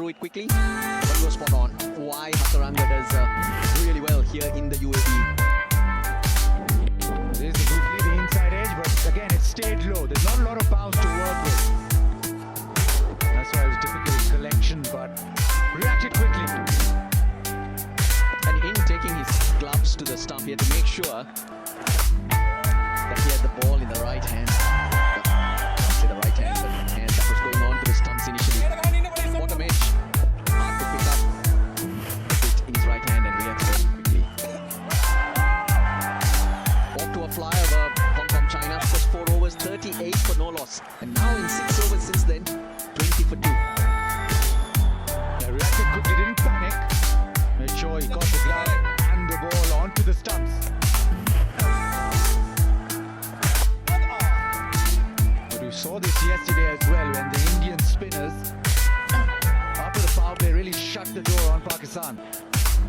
do it quickly, but you were spot on. Why Hasaranga does really well here in the UAE. This is the inside edge, but again it stayed low. There's not a lot of bounce to work with. That's why it was difficult collection, but reacted quickly. And in taking his gloves to the stump, he had to make sure that he had the ball in the right hand. Not say the right hand, but the hand that was going on to the stumps initially. What a match. Hard to pick up it in his right hand and react very quickly. Off to a flyover, Hong Kong, China. First 4 overs, 38 for no loss. And now in 6 overs since then, 20 for 2. Yeah, reacted quickly, didn't panic. Made sure he got the glove and the ball onto the stumps. But we saw this yesterday as well when the Indian spinners, after the power play, really shut the door on Pakistan.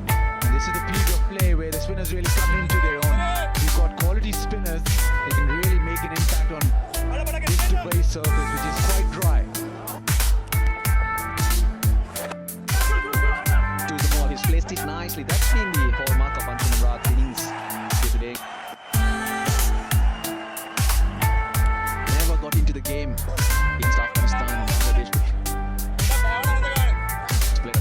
And this is the period of play where the spinners really come into their own. We've got quality spinners, they can really make an impact on this Dubai surface, which is quite dry. To the ball, he's placed it nicely. That's been the hallmark of Anshuman Rath's innings here today. Never got into the game against Afghanistan and Bangladesh. He's played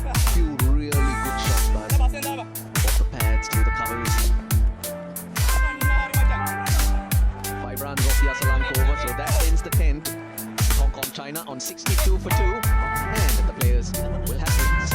a few really good shots, but off the pads, through the covers. 5 runs off the Asalanka over, so that ends the 10th. Hong Kong, China on 62 for 2, and the players will have wins.